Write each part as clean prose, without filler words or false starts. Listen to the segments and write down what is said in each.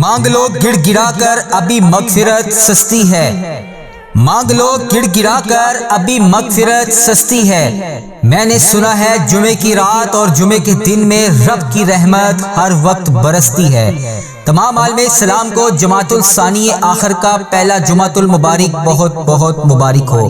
مانگ لو گڑ گڑا کر ابھی مغفرت سستی ہے، مانگ لو گڑ گڑا کر ابھی مغفرت سستی ہے۔ میں نے سنا ہے جمعے کی رات اور جمعے کے دن میں رب کی رحمت ہر وقت برستی ہے۔ تمام عالم اسلام کو جماعت الثانی آخر کا پہلا جمعۃ المبارک بہت بہت مبارک ہو۔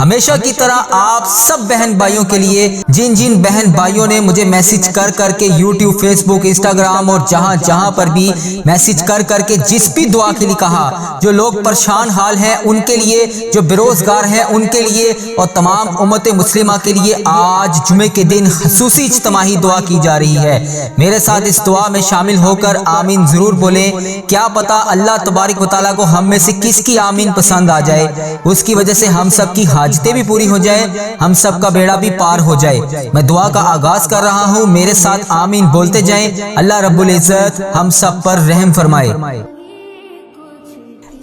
ہمیشہ کی طرح آپ سب بہن بھائیوں کے لیے جن بہن بھائیوں نے مجھے میسج کر کے یوٹیوب، فیس بک، انسٹاگرام اور جہاں پر بھی میسج کر کے جس بھی دعا کے لیے کہا، جو لوگ پریشان حال ہیں ان کے لیے، جو بے روزگار ہیں ان کے لیے، اور تمام امت مسلمہ کے لیے آج جمعے کے دن خصوصی اجتماعی دعا کی جا رہی ہے۔ میرے ساتھ اس دعا میں شامل ہو کر آمین ضرور بولیں۔ کیا پتا اللہ تبارک و تعالیٰ کو ہم میں سے کس کی آمین پسند آ جائے، اس کی وجہ سے ہم سب کی حاجتیں بھی پوری ہو جائے، ہم سب کا بیڑا بھی پار ہو جائے۔ میں دعا کا آغاز کر رہا ہوں، میرے ساتھ آمین بولتے جائیں۔ اللہ رب العزت ہم سب پر رحم فرمائے۔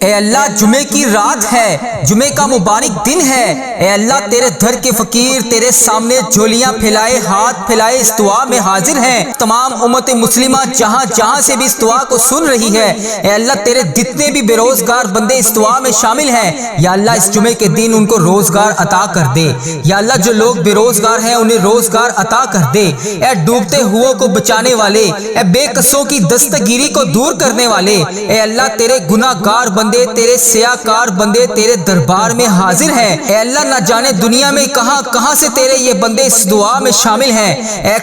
اے اللہ، جمعے کی رات ہے، جمعے کا مبارک دن ہے۔ اے اللہ، تیرے در کے فقیر تیرے سامنے جھولیاں پھیلائے، ہاتھ پھیلائے اس دعا میں حاضر ہیں۔ تمام امت مسلمہ جہاں سے بھی اس دعا کو سن رہی ہے، اے اللہ تیرے جتنے بھی بے روزگار بندے اس دعا میں شامل ہیں، یا اللہ اس جمعے کے دن ان کو روزگار عطا کر دے۔ یا اللہ جو لوگ بے روزگار ہیں انہیں روزگار عطا کر دے۔ اے ڈوبتے ہوئے کو بچانے والے، اے بے کسوں کی دستگیری کو دور کرنے والے، اے اللہ تیرے گناہ گار بندے، تیرے سیاہ کار بندے تیرے دربار میں حاضر ہیں۔ اے اللہ نہ جانے دنیا میں کہاں سے تیرے یہ بندے اس دعا میں شامل ہیں۔ اے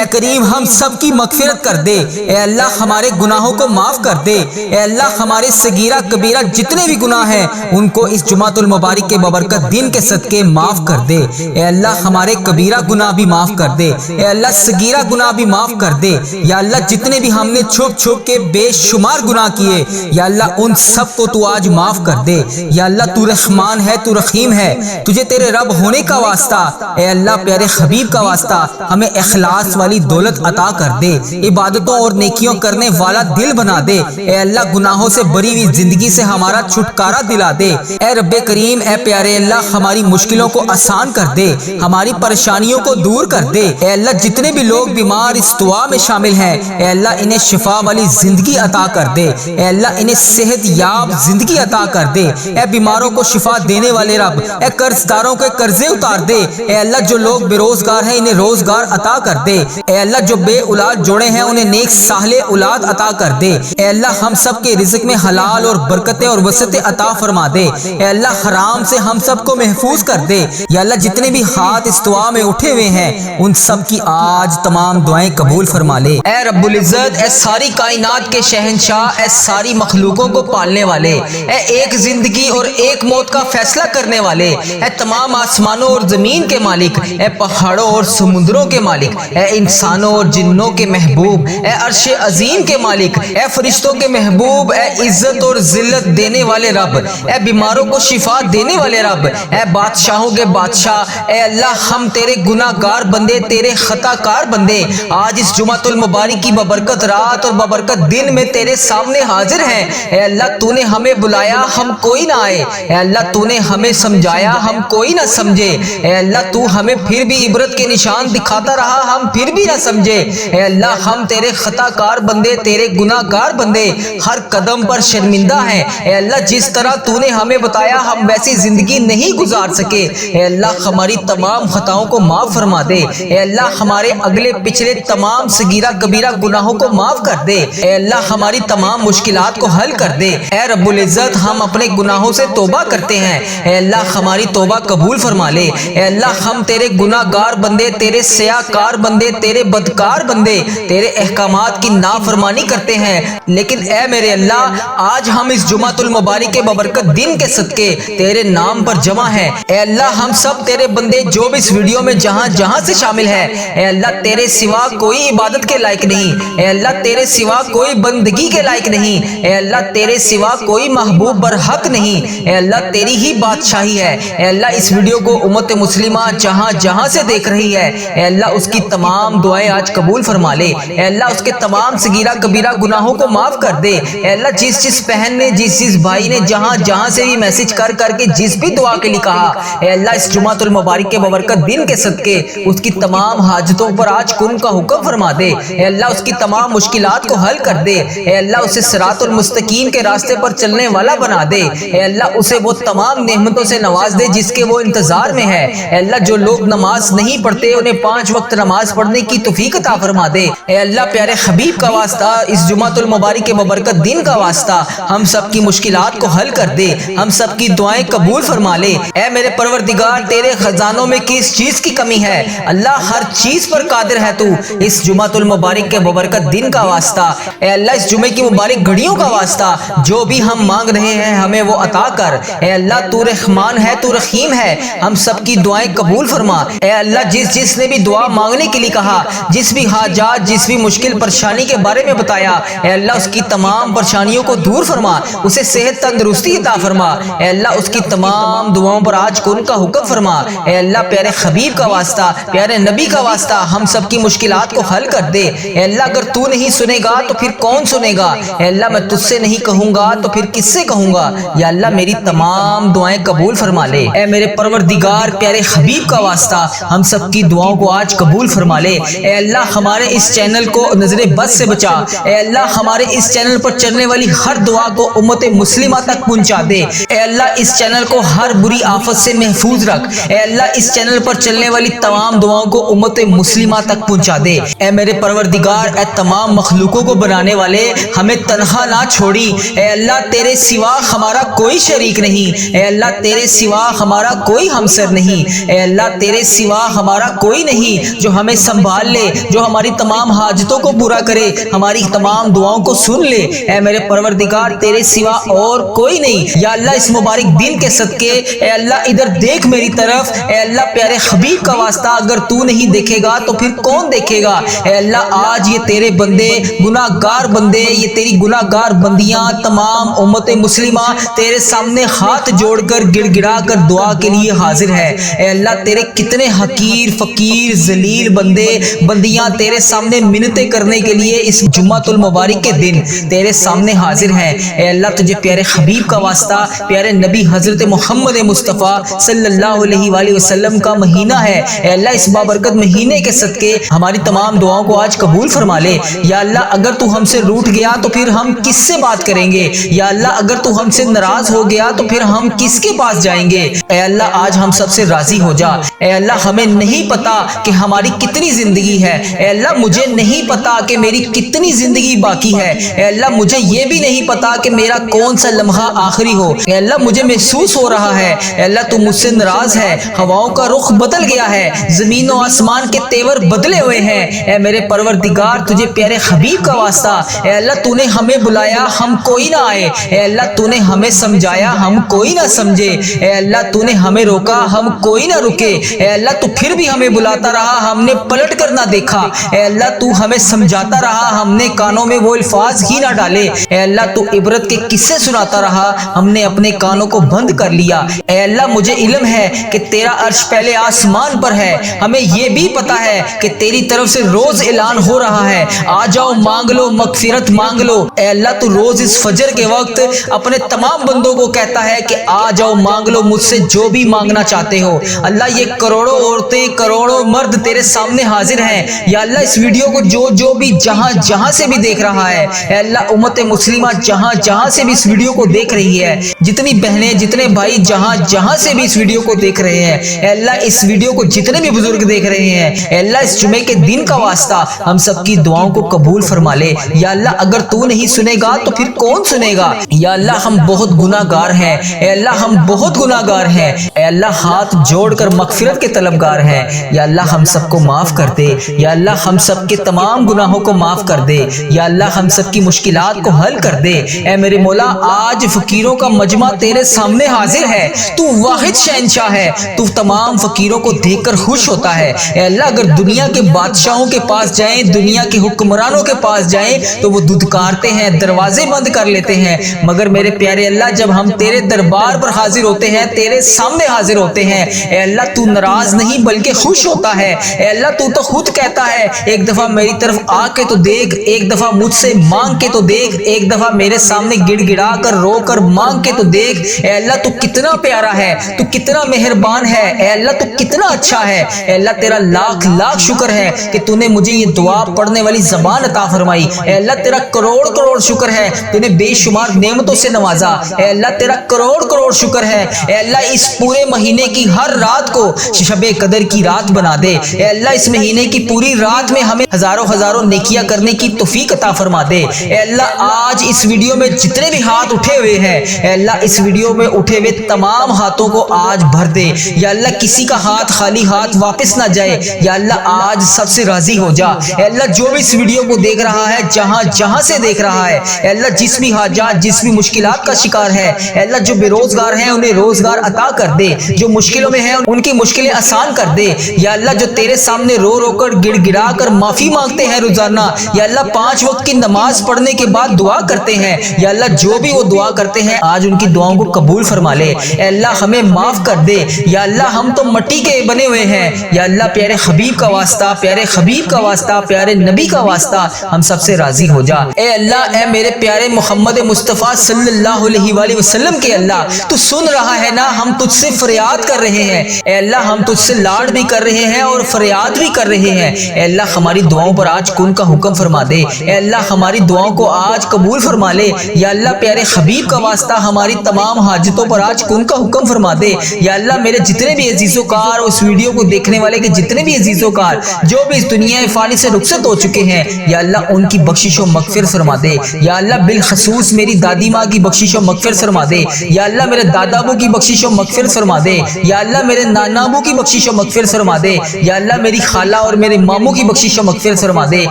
کریم ہم سب کی مغفرت کر دے۔ اے اللہ ہمارے گناہوں کو معاف کر دے۔ اے اللہ ہمارے صغیرہ کبیرہ جتنے بھی گناہ ہیں ان کو اس جمعۃ المبارک کے ببرکت دن کے صدقے معاف کر دے۔ اے اللہ ہمارے کبیرہ گناہ بھی معاف کر دے۔ اے اللہ صغیرہ گناہ بھی معاف کر دے۔ یا اللہ جتنے بھی ہم نے چھپ کے بے شمار گناہ کیے، یا اللہ ان سب کو تو آج معاف کر دے۔ یا اللہ تو رحمان ہے، تو رحیم ہے، تجھے تیرے رب ہونے کا واسطہ، اے اللہ پیارے حبیب کا واسطہ ہمیں اخلاص والی دولت عطا کر دے، عبادتوں اور نیکیوں کرنے والا دل بنا دے۔ اے اللہ گناہوں سے بری ہوئی زندگی سے ہمارا چھٹکارا دلا دے۔ اے رب کریم، اے پیارے اللہ ہماری مشکلوں کو آسان کر دے، ہماری پریشانیوں کو دور کر دے۔ اے اللہ جتنے بھی لوگ بیمار اس دعا میں شامل ہیں، اے اللہ انہیں شفا والی زندگی عطا کر دے۔ اے اللہ انہیں صحت یاب زندگی عطا کر دے۔ اے بیماروں کو شفا دینے والے رب، اے قرض داروں کے قرضے اتار دے۔ اے اللہ جو لوگ بے روزگار ہیں انہیں روزگار عطا کر دے۔ اے اللہ جو بے اولاد جوڑے ہیں انہیں نیک صالح اولاد عطا کر دے۔ اے اللہ ہم سب کے رزق میں حلال اور برکتیں اور وسعتیں عطا فرما دے۔ اے اللہ حرام سے ہم سب کو محفوظ کر دے۔ یا اللہ جتنے بھی ہاتھ اس دعا میں اٹھے ہوئے ہیں ان سب کی آج تمام دعائیں قبول فرما لے۔ اے رب العزت، اے ساری کائنات کے شہنشاہ، اے ساری مخلوقوں کو پالنے والے، اے ایک زندگی اور ایک موت کا فیصلہ کرنے والے، اے تمام آسمانوں اور زمین کے مالک، اے پہاڑوں اور سمندروں کے مالک، اے انسانوں اور جنوں کے محبوب، اے عرش عظیم کے مالک، اے فرشتوں کے محبوب، اے عزت اور ذلت دینے والے رب، اے بیماروں کو شفا دینے والے رب، اے بادشاہوں کے بادشاہ، اے اللہ ہم تیرے گناہ گار بندے، تیرے خطا کار بندے آج اس جمعۃ المبارک کی ببرکت رات اور ببرکت دن میں تیرے سامنے حاضر ہیں۔ اے اللہ تو نے ہمیں بلایا ہم کوئی نہ آئے، اے اللہ تو نے ہمیں سمجھایا ہم کوئی نہ سمجھے، اے اللہ تو ہمیں پھر بھی عبرت کے نشان دکھاتا رہا ہم پھر بھی نہ سمجھے۔ اے اللہ ہم تیرے خطا کار بندے، تیرے گناہ گار بندے ہر قدم پر شرمندہ ہیں۔ اے اللہ جس طرح تو نے ہمیں بتایا ہم ویسی زندگی نہیں گزار سکے، اے اللہ ہماری تمام خطاؤں کو معاف فرما دے۔ اے اللہ ہمارے اگلے پچھلے تمام صغیرہ کبیرہ گناہوں کو معاف کر دے۔ اے اللہ ہماری تمام مشکلات کو حل کر دے۔ اے رب العزت ہم اپنے گناہوں سے توبہ کرتے ہیں، اے اللہ ہماری توبہ قبول فرما لے۔ اے اللہ ہم تیرے گناہ گار بندے، تیرے سیاہ کار بندے، تیرے بدکار بندے تیرے احکامات کی نافرمانی کرتے ہیں، لیکن اے میرے اللہ آج ہم اس جمعۃ المبارک کے ببرکت دن کے صدقے تیرے نام پر جمع ہیں۔ اے اللہ ہم سب تیرے بندے جو بھی اس ویڈیو میں جہاں سے شامل ہیں، اے اللہ تیرے سوا کوئی عبادت کے لائق نہیں، اے اللہ تیرے سوا کوئی بندگی کے لائق نہیں، اے اللہ تیرے سوا سوا کوئی محبوب برحق نہیں، اے اللہ تیری ہی بادشاہی ہے۔ اے اللہ اس ویڈیو کو امت مسلمہ جہاں جہاں سے دیکھ رہی ہے، اے اللہ اس کی تمام دعائیں آج قبول فرما لے۔ اے اللہ اس کے تمام صغیرہ کبیرہ گناہوں کو معاف کر دے۔ اے اللہ جس بہن نے جس بھائی نے جہاں جہاں سے بھی میسج کر کے جس بھی دعا کے لیے کہا، اے اللہ اس جمعۃ المبارک کے ببرکت دن کے صدقے اس کی تمام حاجتوں پر آج کن کا حکم فرما دے۔ اے اللہ اس کی تمام مشکلات کو حل کر دے۔ اے اللہ اسے صراط المستقیم کے راستے پر چلنے والا بنا دے۔ اے اللہ اسے وہ تمام نعمتوں سے نواز دے جس کے وہ انتظار میں ہے۔ اے اللہ جو لوگ نماز نہیں پڑھتے انہیں 5 وقت نماز پڑھنے کی توفیق عطا فرما دے۔ اے اللہ پیارے حبیب کا واسطہ، اس جمعۃ المبارک کے ببرکت دن کا واسطہ ہم سب کی مشکلات کو حل کر دے، ہم سب کی دعائیں قبول فرما لے۔ اے میرے پروردگار تیرے خزانوں میں کس چیز کی کمی ہے؟ اللہ ہر چیز پر قادر ہے تو۔ اس جمعۃ المبارک کے ببرکت دن کا واسطہ، اے اللہ اس جمعے کی مبارک گھڑیوں کا واسطہ جو بھی ہم مانگ رہے ہیں ہمیں وہ عطا کر۔ اے اللہ تو رحمان ہے، تو رحیم ہے، ہم سب کی دعائیں قبول فرما۔ اے اللہ جس نے بھی دعا مانگنے کے لیے کہا، جس بھی حاجات جس بھی مشکل پریشانی کے بارے میں بتایا، اے اللہ اس کی تمام پریشانیوں کو دور فرما، اسے صحت تندرستی عطا فرما۔ اے اللہ اس کی تمام دعاؤں پر آج کن کا حکم فرما۔ اے اللہ پیارے حبیب کا واسطہ، پیارے نبی کا واسطہ ہم سب کی مشکلات کو حل کر دے۔ اے اللہ اگر تو نہیں سنے گا تو پھر کون سنے گا؟ اے اللہ میں تجھ سے نہیں کہوں گا تو پھر کس سے کہوں گا؟ یا اللہ میری تمام دعائیں قبول فرما لے۔ اے میرے پروردگار پیارے حبیب کا واسطہ ہم سب کی دعاؤں کو آج قبول فرما لے۔ اے اللہ ہمارے اس چینل کو نظر بد سے بچا۔ اے اللہ ہمارے اس چینل پر چلنے والی ہر دعا کو امت مسلمہ تک پہنچا دے۔ اے اللہ اس چینل کو ہر بری آفت سے محفوظ رکھ۔ اے اللہ اس چینل پر چلنے والی تمام دعاؤں کو امت مسلمہ تک پہنچا دے۔ اے میرے پروردگار، اے تمام مخلوقوں کو بنانے والے، ہمیں تنہا نہ چھوڑی۔ اے اللہ تیرے سوا ہمارا کوئی شریک نہیں۔ اے اللہ تیرے سوا ہمارا کوئی ہمسر نہیں۔ اے اللہ تیرے سوا ہمارا کوئی نہیں جو ہمیں سنبھال لے، جو ہماری تمام حاجتوں کو پورا کرے، ہماری تمام دعاؤں کو سن لے۔ اے میرے پروردگار تیرے سوا اور کوئی نہیں۔ یا اللہ اس مبارک دن کے صدقے، اے اللہ ادھر دیکھ میری طرف۔ اے اللہ پیارے حبیب کا واسطہ اگر تو نہیں دیکھے گا تو پھر کون دیکھے گا؟ اے اللہ آج یہ تیرے بندے، گناہ گار بندے، یہ تیری گناہ گار بندیاں، تمام امت مسلمہ تیرے سامنے ہاتھ جوڑ کر گڑ گڑا کر دعا کے لیے حاضر ہے۔ اے اللہ تیرے کتنے حقیر فقیر ذلیل بندے بندیاں تیرے سامنے منتیں کرنے کے لیے اس جمعۃ المبارک کے دن تیرے سامنے حاضر ہیں۔ اے اللہ تجھے پیارے حبیب کا واسطہ، پیارے نبی حضرت محمد مصطفیٰ صلی اللہ علیہ وآلہ وسلم کا مہینہ ہے۔ اے اللہ اس بابرکت مہینے کے صدقے ہماری تمام دعاؤں کو آج قبول فرما لے۔ یا اللہ اگر تو ہم سے روٹھ گیا تو پھر ہم کس سے بات کریں گے؟ یا اللہ اگر تو ہم سے ناراض ہو گیا تو پھر ہم کس کے پاس جائیں گے؟ اے اللہ آج ہم سب سے راضی ہو جا۔ اے اللہ ہمیں نہیں پتا کہ ہماری کتنی زندگی ہے۔ اے اللہ مجھے نہیں پتا کہ میری کتنی زندگی باقی ہے۔ اے اللہ مجھے یہ بھی نہیں پتا کہ میرا کون سا لمحہ آخری ہو۔ اے اللہ مجھے محسوس ہو رہا ہے اے اللہ تو مجھ سے ناراض ہے، ہواؤں کا رخ بدل گیا ہے، زمین و آسمان کے تیور بدلے ہوئے ہیں۔ اے میرے پروردگار تجھے پیارے حبیب کا واسطہ، اے اللہ تو نے ہمیں بلایا ہم کوئی نہ آئے، اے اللہ تو نے ہمیں سمجھایا ہم کوئی نہ سمجھے، اے اللہ تو نے ہمیں روکا ہم کوئی نہ رکے، اے اللہ تو پھر بھی ہمیں بلاتا رہا ہم نے پلٹ کر نہ دیکھا، اے اللہ تو ہمیں سمجھاتا رہا ہم نے کانوں میں وہ الفاظ ہی نہ ڈالے، اے اللہ تو عبرت کے قصے سناتا رہا ہم نے اپنے کانوں کو بند کر لیا۔ اے اللہ مجھے علم ہے کہ تیرا عرش پہلے آسمان پر ہے، ہمیں یہ بھی پتا ہے کہ تیری طرف سے روز اعلان ہو رہا ہے آ جاؤ مانگ لو مغفرت مانگ لو۔ اے اللہ تو روز اس فجر کے وقت اپنے تمام بندوں کو کہتا ہے کہ آ جاؤ مانگ لو مجھ سے جو بھی مانگنا چاہتے ہو۔ اللہ یہ کروڑوں عورتیں کروڑوں مرد تیرے سامنے حاضر ہیں، یا اللہ اس ویڈیو کو جو بھی جہاں جہاں سے بھی دیکھ رہا ہے، اے اللہ امت مسلمہ جہاں جہاں سے بھی اس ویڈیو کو دیکھ رہی ہے، جتنی بہنیں جتنے بھائی جہاں جہاں سے بھی اس ویڈیو کو دیکھ رہے ہیں، اے اللہ اس ویڈیو کو جتنے بھی بزرگ دیکھ رہے ہیں، اے اللہ اس جمعے کے دن کا واسطہ ہم سب کی دعاؤں کو قبول فرما لے۔ یا اللہ اگر تو نہیں سنے گا تو پھر کون سنے گا؟ یا اللہ ہم بہت گناہ گار ہیں، اے اللہ ہم بہت گناہ گار ہیں، اے اللہ ہاتھ جوڑ کر مغفرت کے طلبگار ہیں، یا اللہ ہم سب کو معاف کر دے، یا اللہ ہم سب کے تمام گناہوں کو معاف کر دے، یا اللہ ہم سب کی مشکلات کو حل کر دے۔ اے میرے مولا آج فقیروں کا مجمع تیرے سامنے حاضر ہے، تو واحد شہنشاہ ہے، تو تمام فقیروں کو دیکھ کر خوش ہوتا ہے۔ اے اللہ اگر دنیا کے بادشاہوں کے پاس جائیں، دنیا کے حکمرانوں کے پاس جائیں تو وہ دھتکارتے ہیں، دروازے بند کر لیتے لیتے ہیں، مگر میرے پیارے اللہ جب ہم تیرے دربار پر حاضر ہوتے ہیں، تیرے سامنے حاضر ہوتے ہیں، اے اللہ تو ناراض نہیں بلکہ خوش ہوتا ہے۔ اے اللہ تو خود کہتا ہے ایک دفعہ میری طرف آ کے تو دیکھ، ایک دفعہ مجھ سے مانگ کے تو دیکھ، ایک دفعہ میرے سامنے گڑ گڑا کر رو کر مانگ کے تو دیکھ۔ اے اللہ تو کتنا پیارا ہے، تو کتنا مہربان ہے، اے اللہ تو کتنا اچھا ہے۔ اے اللہ تیرا لاکھ لاکھ شکر ہے کہ تو نے مجھے یہ دعا پڑھنے والی زبان عطا فرمائی۔ اے اللہ تیرا کروڑ کروڑ شکر ہے، تو نے بے شمار نعمتوں سے نوازا۔ اے اللہ تیرا کروڑ کروڑ شکر ہے۔ اے اللہ اس پورے مہینے کی ہر رات کو شب قدر کی رات بنا دے۔ اے اللہ اس مہینے کی پوری رات میں ہمیں ہزاروں ہزاروں نیکیاں کرنے کی توفیق عطا فرما دے۔ اے اللہ آج اس ویڈیو میں جتنے بھی ہاتھ اٹھے ہوئے ہیں، اے اللہ اس ویڈیو میں اٹھے ہوئے تمام ہاتھوں کو آج بھر دے۔ یا اللہ کسی کا ہاتھ خالی ہاتھ واپس نہ جائے۔ یا اللہ آج سب سے راضی ہو جا۔ اے اللہ جو بھی اس ویڈیو کو دیکھ رہا ہے، جہاں جہاں سے دیکھ رہا ہے، اے اللہ جس بھی حاجات جس بھی مشکلات کا شکار ہے، اے اللہ جو بے روزگار ہیں انہیں روزگار عطا کر دے، جو مشکلوں میں ہیں ان کی مشکلیں آسان کر دے۔ یا اللہ جو تیرے سامنے رو رو کر گڑ گڑا کر معافی مانگتے ہیں روزانہ، یا اللہ 5 وقت کی نماز پڑھنے کے بعد دعا کرتے ہیں، یا اللہ جو بھی وہ دعا کرتے ہیں آج ان کی دعاؤں کو قبول فرما لے۔ اے اللہ ہمیں معاف کر دے۔ یا اللہ ہم تو مٹی کے بنے ہوئے ہیں، یا اللہ پیارے حبیب کا واسطہ، پیارے حبیب کا واسطہ، پیارے نبی کا واسطہ ہم سب سے راضی ہو جا۔ اے اللہ اے میرے پیارے محمد مصطفیٰ صلی اللہ علیہ وآلہ وسلم کے اللہ تو سن رہا ہے نا، ہم تجھ سے فریاد کر رہے ہیں۔ اے اللہ ہم تجھ سے لاڑ بھی کر رہے ہیں اور فریاد بھی کر رہے ہیں۔ اے اللہ ہماری دعاؤں پر آج کن کا حکم فرما دے۔ اے اللہ ہماری دعاؤں کو آج قبول فرما لے۔ یا اللہ پیارے حبیب کا واسطہ ہماری تمام حاجتوں پر آج کن کا حکم فرما دے۔ یا اللہ میرے جتنے بھی عزیز و کار اس ویڈیو کو دیکھنے والے کے جتنے بھی عزیز و کار جو بھی اس دنیا فانی سے رخصت ہو چکے ہیں، یا اللہ ان کی بخشش و مغفرت فرما دے۔ یا اللہ بالخصوص میری دادی ماں کی بخشش و مغفرت فرما دے۔ یا اللہ میرے دادا ابو کی بخشش و مغفرت فرما دے۔ یا اللہ میرے نانا ابو کی بخشش و مغفرت فرما دے۔ یا اللہ میری خالہ اور میرے ماموں کی بخشش و مغفرت فرما دے۔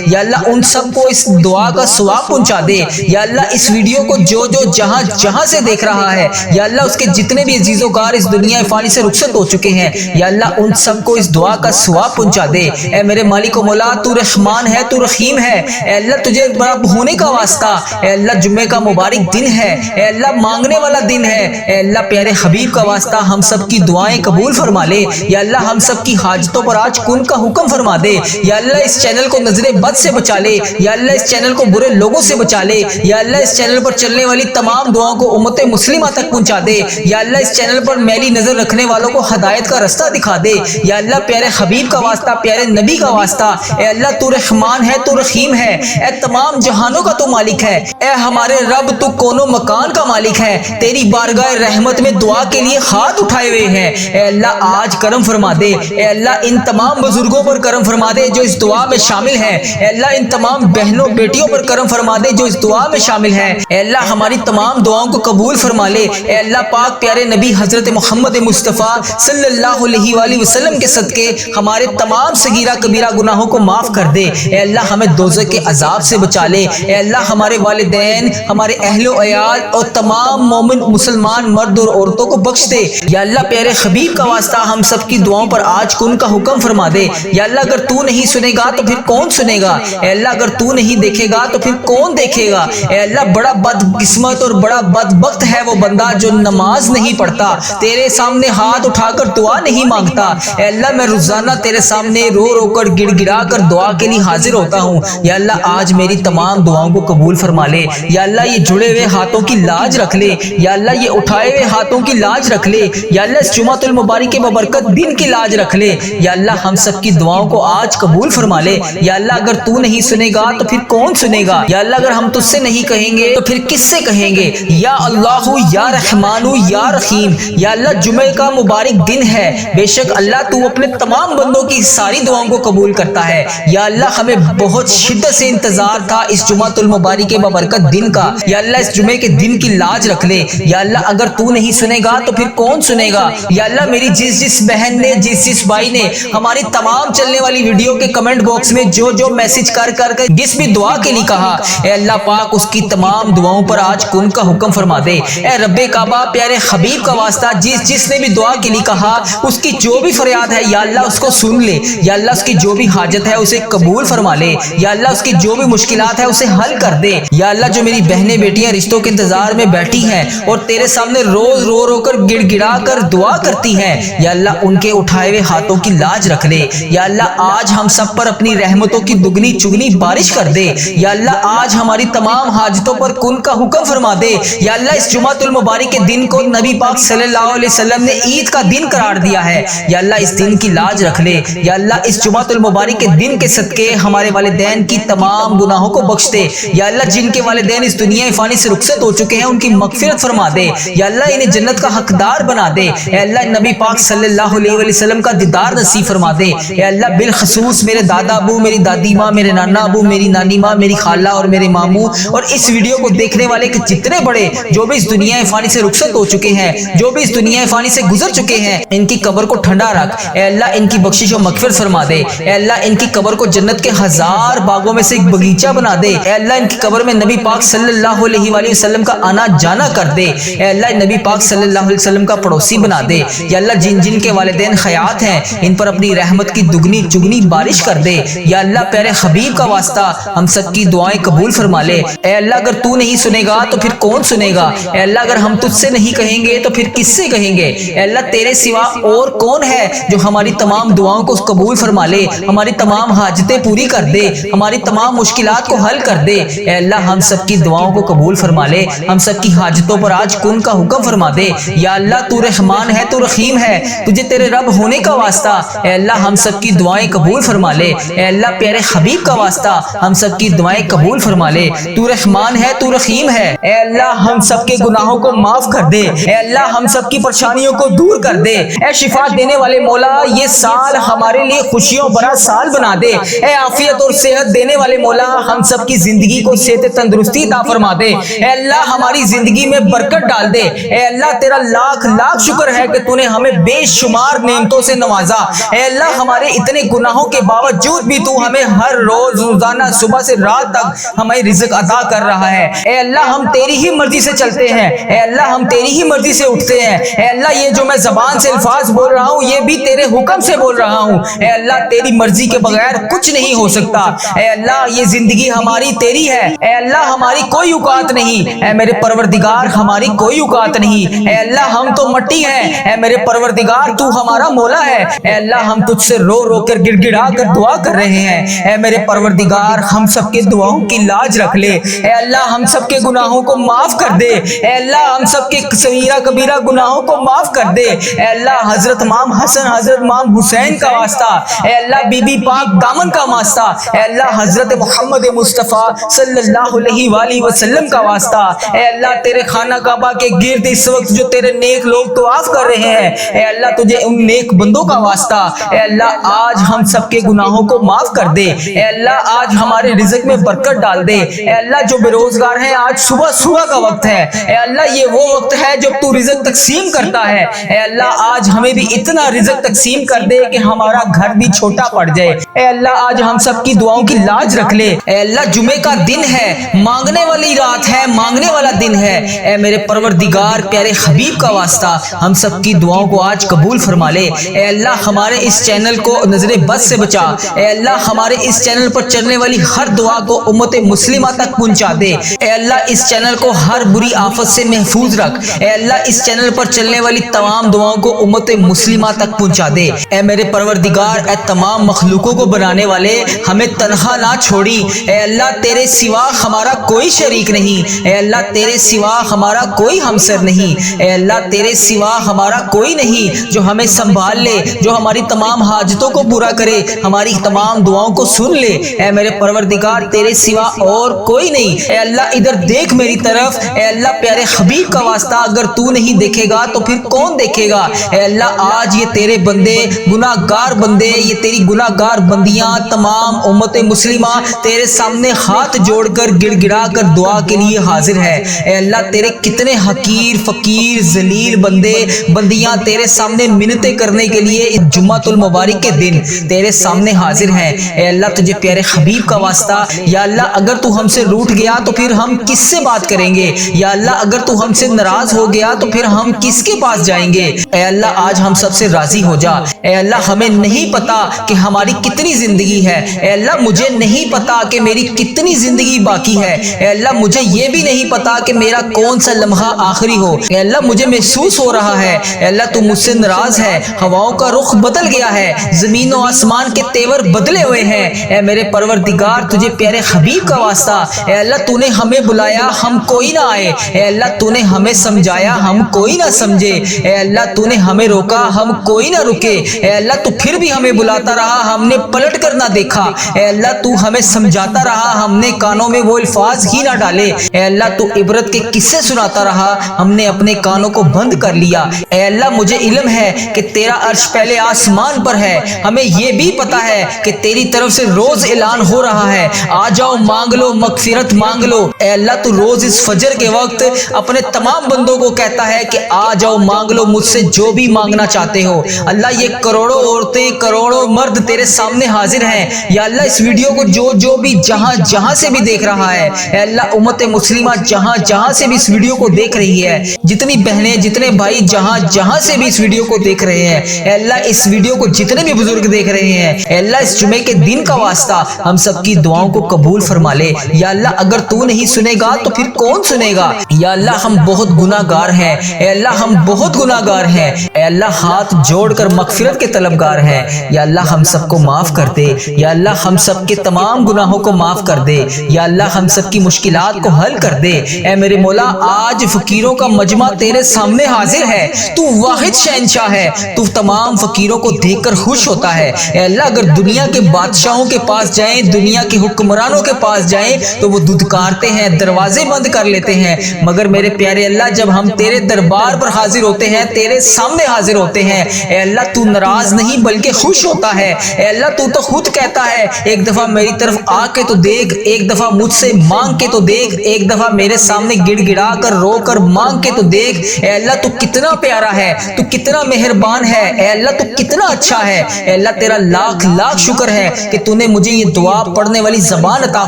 یا اللہ ان سب کو اس دعا کا ثواب پہنچا دے۔ یا اللہ اس ویڈیو کو جو جہاں جہاں سے دیکھ رہا ہے، یا اللہ اس کے جتنے بھی عزیز و کار اس دنیا فانی سے رخصت ہو چکے ہیں، یا اللہ ان سب کو اس دعا کا ثواب پہنچا دے۔ اے میرے مالک و مولا تو رحمان ہے، تو رحیم ہے۔ اے اللہ تجھے بڑا ہونے کا واسطہ، اے اللہ جمعے کا مبارک دن ہے، اے اللہ مانگنے والا دن ہے، اے اللہ پیارے حبیب کا واسطہ ہم سب کی دعائیں قبول فرما لے۔ یا اللہ ہم سب کی حاجتوں پر آج کن کا حکم فرما دے۔ یا اللہ اس چینل کو نظر بد سے بچا لے۔ یا اللہ اس چینل کو برے لوگوں سے بچا لے۔ یا اللہ اس چینل پر چلنے والی تمام دعاؤں کو امت مسلمہ تک پہنچا دے۔ یا اللہ اس چینل پر میلی نظر رکھنے والوں کو ہدایت کا رستہ دکھا دے۔ یا اللہ پیارے حبیب کا واسطہ، پیارے نبی کا واسطہ، اے اللہ تو رحمان ہے، تو رحیم ہے، اے تمام جہانوں کا تو مالک ہے، اے ہمارے رب تو کونوں مکان کا مالک ہے، تیری بارگاہ رحمت میں دعا کے لیے ہاتھ اٹھائے ہوئے ہیں۔ اے اللہ آج کرم فرما دے۔ اے اللہ ان تمام بزرگوں پر کرم فرما دے جو اس دعا میں شامل ہیں۔ اے اللہ ان تمام بہنوں بیٹیوں پر کرم فرما دے جو اس دعا میں شامل ہیں۔ اے اللہ ہماری تمام دعاؤں کو قبول فرما لے۔ اے اللہ پاک پیارے نبی حضرت محمد مصطفیٰ صلی اللہ علیہ وآلہ وسلم کے صدقے ہمارے تمام صغیرہ کبیرہ گناہوں کو معاف کر دے۔ اے اللہ ہمیں دوزخ کے عذاب سے بچا لے۔ اے اللہ ہمارے والدین، ہمارے اہل و عیال اور تمام مومن مسلمان مرد اور عورتوں کو بخش دے۔ یا اللہ پیارے حبیب کا واسطہ ہم سب کی دعاؤں پر آج کن کا حکم فرما دے۔ یا اللہ اگر تو نہیں سنے گا تو پھر کون سنے گا؟ اے اللہ اگر تو نہیں دیکھے گا تو پھر کون دیکھے گا؟ اے اللہ بڑا بدقسمت اور بڑا بدبخت ہے وہ بندہ جو نماز نہیں پڑھتا، تیرے سامنے ہاتھ اٹھا کر دعا نہیں مانگتا۔ اے اللہ میں روزانہ تیرے سامنے رو رو کر گڑ گڑا کر دعا کے لیے حاضر ہوتا ہوں۔ یا اللہ آج میری تمام دعاؤں کو قبول فرما لے۔ یا اللہ یہ جڑے ہوئے ہاتھوں کی لاج رکھ لے۔ یا اللہ یہ اٹھائے ہوئے ہاتھوں کی لاج رکھ لے۔ یا اللہ اس جمعۃ المبارک کے ببرکت دن کی لاج رکھ لے۔ یا اللہ ہم سب کی دعاؤں کو آج قبول فرما لے۔ یا اللہ اگر تو نہیں سنے گا تو پھر کون سنے گا؟ یا اللہ اگر ہم تجھ سے نہیں کہیں گے تو پھر کس سے کہیں گے؟ یا اللہ یا رحمان یا رحیم، یا اللہ جمعے کا مبارک دن ہے، بے شک اللہ تو اپنے تمام بندوں کی ساری دعاؤں کو قبول کرتا ہے۔ یا اللہ ہمیں بہت شدت سے انتظار تھا اس جمعۃ المبارک کے ببرکت دن کا۔ یا اللہ اس جمعے کے دن کی لاج رکھ لے۔ یا اللہ اگر تو نہیں سنے گا تو پھر کون سنے گا؟ یا اللہ میری جس بہن نے، جس بھائی نے ہماری تمام چلنے والی ویڈیو کے کمنٹ باکس میں جو میسج کر کے جس بھی دعا کے لیے کہا، اے اللہ پاک اس کی تمام دعاؤں پر آج کن کا حکم فرما دے۔ اے رب کعبہ پیارے حبیب کا واسطہ جس نے بھی دعا کے لیے کہا اس کی جو بھی فریاد ہے یا اللہ اس کو سن لے۔ یا اللہ اس کی جو بھی حاجت ہے اسے قبول فرما لے۔ یا اللہ اس کی جو بھی مشکلات ہے اسے حل کر دے۔ یا اللہ جو میری بہنیں بیٹیاں رشتوں کے انتظار میں بیٹھی ہیں اور تیرے سامنے روز رو رو کر گڑ گڑا کر دعا کرتی ہیں، یا اللہ ان کے اٹھائے ہوئے ہاتھوں کی لاج رکھ لے۔ یا اللہ آج ہم سب پر اپنی رحمتوں کی دگنی چگنی بارش کر دے۔ یا اللہ آج ہماری تمام حاجتوں پر کن کا حکم فرما دے۔ یا اللہ اس جمعۃ المبارک کے دن کو نبی پاک صلی اللہ علیہ وسلم نے عید کا دن قرار دیا ہے، یا اللہ اس دن کی لاج رکھ لے۔ یا اللہ اس جمعۃ المبارک کے دن کے صدقے ہمارے والدین کی تمام گناہوں کو بخش دے۔ یا اللہ جن کے والدین اس دنیا فانی سے رخصت ہو چکے ہیں ان کی مغفرت فرما دے۔ یا اللہ انہیں جنت کا حقدار بنا دے۔ اے اللہ نبی پاک صلی اللہ علیہ وسلم کا دیدار نصیب فرما دے۔ اے اللہ بالخصوص میرے دادا ابو، میری دادی ماں، میرے نانا ابو، میری نانی ماں، میری خالہ اور میرے ماموں اور اس ویڈیو کو دیکھنے والے کے جتنے بڑے جو بھی اس دنیا فانی سے رخصت ہو چکے ہیں، جو بھی اس دنیا فانی سے گزر چکے ہیں، ان کی قبر کو ٹھنڈا رکھ۔ اے اللہ ان کی بخشش و مغفرت فرما دے۔ اے اللہ ان کی قبر کو جنت کے ہزار باغوں میں سے ایک باغیچہ بنا دے۔ اے اللہ ان کی قبر میں نبی پاک صلی اللہ علیہ وآلہ وسلم کا آنا جانا کر دے۔ اے اللہ نبی پاک صلی اللہ علیہ وسلم کا پڑوسی بنا دے۔ یا اللہ جن جن کے والدین حیات ہیں ان پر اپنی رحمت کی دگنی چگنی بارش کر دے۔ یا اللہ پیارے حبیب کا واسطہ ہم سب کی دعائیں قبول فرما لے۔ اے اللہ اگر تو نہیں سنے گا تو پھر کون سنے گا؟ اے اللہ اگر ہم تجھ سے نہیں کہیں گے تو پھر کس سے کہیں گے؟ اے اللہ تیرے سوا اور کون ہے جو ہماری تمام دعاؤں کو قبول فرما لے، ہماری تمام حاجتیں پوری کر دے، ہماری تمام مشکلات کو حل کر دے۔ اے اللہ ہم سب کی دعاؤں کو قبول فرما لے، ہم سب کی حاجتوں پر آج کن کا حکم فرما دے۔ یا اللہ تو رحمان ہے، تو رحیم ہے، تجھے تیرے رب ہونے کا واسطہ اے اللہ ہم سب کی دعائیں قبول فرما لے۔ اے اللہ پیارے حبیب کا واسطہ ہم سب کی دعائیں قبول فرما لے۔ تو رحمان ہے، تو رحیم ہے، اے اللہ ہم سب کے گناہوں کو معاف کر دے۔ اے اللہ ہم سب کی پریشانیوں کو دور کر دے۔ اے شفا دینے والے مولا یہ سال ہمارے لیے خوشیوں بھرا سال بنا دے۔ اے عافیت اور صحت دینے والے مولا ہم سب کی زندگی کو صحت تندرستی عطا فرما دے۔ اے اللہ ہماری زندگی میں برکت ڈال دے۔ اے اللہ تیرا لاکھ لاکھ شکر ہے کہ تو نے ہمیں بے شمار نعمتوں سے نوازا۔ اے اللہ ہمارے اتنے گناہوں کے باوجود بھی تو ہمیں ہر روز روزانہ صبح سے رات تک ہمیں رزق عطا کر رہا ہے۔ اے اللہ ہم تیری ہی مرضی سے چلتے ہیں، اے اللہ ہم تیری ہی مرضی سے اٹھتے ہیں۔ اے اللہ یہ جو میں زبان سے الفاظ بول رہا ہوں یہ بھی تیرے حکم سے بول رہا ہوں۔ اے اللہ تیری مرضی کے بغیر کچھ نہیں ہو سکتا۔ اے اللہ یہ زندگی ہماری تیری ہے، اے اللہ ہماری کوئی اوقات نہیں۔ اے میرے پروردگار ہماری کوئی اوقات نہیں۔ اے اللہ ہم تو مٹی ہیں، اے میرے پروردگار تو ہمارا مولا ہے۔ اے اللہ ہم تجھ سے رو رو کر گڑ گڑا کر دعا کر رہے ہیں۔ اے میرے پروردگار ہم سب کے دعاؤں کی لاج رکھ لے۔ اے اللہ ہم سب کے گناہوں کو معاف کر دے۔ اے اللہ ہم سب کے صغیرہ کبیرہ گناہوں کو معاف کر دے۔ اے اللہ حضرت امام حسن حضرت امام حسین کا واسطہ، اے اللہ بی بی پاک دامن کا واسطہ، اے اللہ حضرت محمد مصطفیٰ صلی اللہ علیہ وآلہ وسلم کا واسطہ، اے اللہ تیرے خانہ کعبہ کے گرد اس وقت جو تیرے نیک لوگ طواف کر رہے ہیں، اے اللہ تجھے ان نیک بندوں کا واسطہ، اے اللہ آج ہم سب کے گناہوں کو معاف کر دے۔ اے اللہ آج ہمارے رزق میں برکت ڈال دے۔ اے اللہ جو بے روزگار ہیں آج صبح صبح کا وقت ہے، اے اللہ یہ وہ وقت ہے جب تو رزق تقسیم کرتا ہے۔ اے اللہ آج ہمیں بھی اتنا رزق تقسیم کر دے کہ ہمارا گھر بھی چھوٹا پڑ جائے۔ اے اللہ آج ہم سب کی دعاؤں کی لاج رکھ لے۔ اے اللہ جمعے کا دن ہے، مانگنے والی رات ہے، مانگنے والا دن ہے۔ اے میرے پروردگار پیارے حبیب کا واسطہ ہم سب کی دعاؤں کو آج قبول فرما لے۔ اے اللہ ہمارے اس چینل کو نظر بد سے بچا۔ اے اللہ ہمارے اس چینل پر چلنے والی ہر دعا کو امت مسلمہ تک پہنچا دے۔ اے اللہ اس چینل کو ہر بری آفت سے محفوظ رکھ۔ اے اللہ اس چینل پر چلنے والی تمام دعاؤں کو امت مسلمہ تک پہنچا دے۔ اے میرے پروردگار اے تمام مخلوقوں کو بنانے والے ہمیں تنہا نہ چھوڑی۔ اے اللہ تیرے سوا ہمارا کوئی شریک نہیں۔ اے اللہ تیرے سوا ہمارا کوئی ہمسر نہیں۔ اے اللہ تیرے سوا ہمارا کوئی نہیں جو ہمیں سنبھال لے، جو ہماری تمام حاجتوں کو پورا کرے، ہماری تمام دعاؤں کو سن لے۔ اے میرے پروردگار تیرے سوا اور کوئی نہیں۔ اے اللہ ادھر دیکھ میری طرف، اے اللہ پیارے حبیب کا واسطہ اگر تو نہیں دیکھے گا تو پھر کون دیکھے گا؟ اے اللہ آج یہ تیرے بندے گناہ گار بندے، یہ تیری گناہ گار بندیاں تمام امت مسلمہ تیرے سامنے ہاتھ جوڑ کر گڑ گڑا کر دعا کے لیے حاضر ہے۔ اے اللہ تیرے کتنے حقیر فقیر ذلیل بندے بندیاں تیرے سامنے منتیں کرنے کے لیے اس جمعۃ المبارک کے دن تیرے سامنے حاضر ہیں۔ اے اللہ تجھے پیارے حبیب کا واسطہ یا اللہ اگر تو ہم سے روٹھ گیا تو پھر ہم کس سے بات کریں گے؟ یا اللہ اگر تو ہم سے ناراض ہو گیا تو پھر ہم کس کے پاس جائیں گے؟ اے اللہ آج ہم سب سے راضی ہو جا۔ اے اللہ ہمیں نہیں پتا کہ ہماری کتنی زندگی ہے، اے اللہ مجھے نہیں پتا کہ میری کتنی زندگی باقی ہے، اے اللہ اللہ مجھے یہ بھی نہیں پتا کہ میرا کون سا لمحہ آخری ہو۔ اے اللہ مجھے محسوس ہو رہا ہے اے اللہ تو مجھ سے ناراض ہے، ہواؤں کا رخ بدل گیا ہے، زمین و آسمان کے تیور بدلے ہوئے ہیں۔ اے میرے پروردگار تجھے پیارے حبیب کا واسطہ، اے اللہ تو نے ہمیں بلایا ہم کوئی نہ آئے، اے اللہ تو نے ہمیں سمجھایا ہم کوئی نہ سمجھے، اے اللہ تو نے ہمیں روکا ہم کوئی نہ رکے، اے اللہ تو پھر بھی ہمیں بلاتا رہا ہم نے پلٹ کر نہ دیکھا، اے اللہ تو ہمیں سمجھاتا رہا ہم نے کانوں میں وہ الفاظ ہی نہ ڈالے، اے اللہ تو عبرت کے قصے سناتا رہا ہم نے اپنے کانوں کو بند کر لیا۔ اے اللہ مجھے علم ہے کہ تیرا عرش پہلے آسمان پر ہے، ہمیں یہ بھی پتا ہے کہ تیری طرف سے روز اعلان ہو رہا ہے آ جاؤ مانگ لو مغفرت مانگ لو۔ اے اللہ تو روز اس فجر کے وقت اپنے تمام بندوں کو کہتا ہے کہ آ جاؤ مانگ لو مجھ سے جو بھی مانگنا چاہتے ہو۔ اللہ یہ کروڑوں عورتیں کروڑوں مرد تیرے سامنے حاضر ہیں، یا اللہ اس ویڈیو کو جو بھی جہاں جہاں سے بھی دیکھ رہا ہے، اے اللہ امت مسلمہ جہاں جہاں سے بھی اس ویڈیو کو دیکھ رہی ہے، جتنی بہنیں جتنے بھائی جہاں جہاں سے بھی اس ویڈیو کو دیکھ رہے ہیں، اے اللہ اس ویڈیو کو جتنے بھی بزرگ دیکھ رہے ہیں، اے اللہ اس جمعے کے دن کا واسطہ ہم سب کی دعاؤں کو قبول فرما لے۔ یا اللہ اگر تو نہیں سنے گا تو پھر کون سنے گا؟ یا اللہ ہم بہت گناہ گار ہیں، اے اللہ ہم بہت گناہ گار ہیں، اے اللہ ہاتھ جوڑ کر مغفرت کے طلبگار ہیں، یا اللہ ہم سب کو معاف کر دے، یا اللہ ہم سب کے تمام گناہوں کو معاف کر دے، یا اللہ ہم سب کی مشکلات کو حل کر دے۔ اے میرے مولا آج فقیروں کا مجمع تیرے سامنے حاضر ہے، تو واحد شہنشاہ ہے، تو تمام فقیروں کو دیکھ کر خوش ہوتا ہے۔ اے اللہ اگر دنیا کے بادشاہوں کے پاس جائیں، دنیا کے حکمرانوں کے پاس جائیں تو وہ دھتکارتے ہیں، دروازے بند کر لیتے ہیں، مگر میرے پیارے اللہ جب ہم تیرے دربار پر حاضر ہوتے ہیں، تیرے سامنے حاضر ہوتے ہیں، اے اللہ تو ناراض نہیں بلکہ خوش ہوتا ہے۔ اے اللہ تو خود کہتا ہے ایک دفعہ میری طرف آ کے تو دیکھ، ایک دفعہ مجھ سے مانگ کے تو دیکھ، ایک دفعہ میرے سامنے گڑ گڑا کر رو کر مانگ کے تو دیکھ۔ اے اللہ تو کتنا پیارا ہے، تو کتنا مہربان ہے، اے اللہ تو کتنا اچھا ہے۔ اے اللہ تیرا لاکھ لاکھ شکر ہے کہ تو نے مجھے یہ دعا پڑھنے والی زبان عطا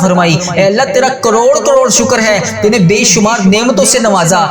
فرمائی۔ اے اللہ تیرا کروڑ کروڑ شکر ہے تو نے بے شمار نعمتوں سے نوازا۔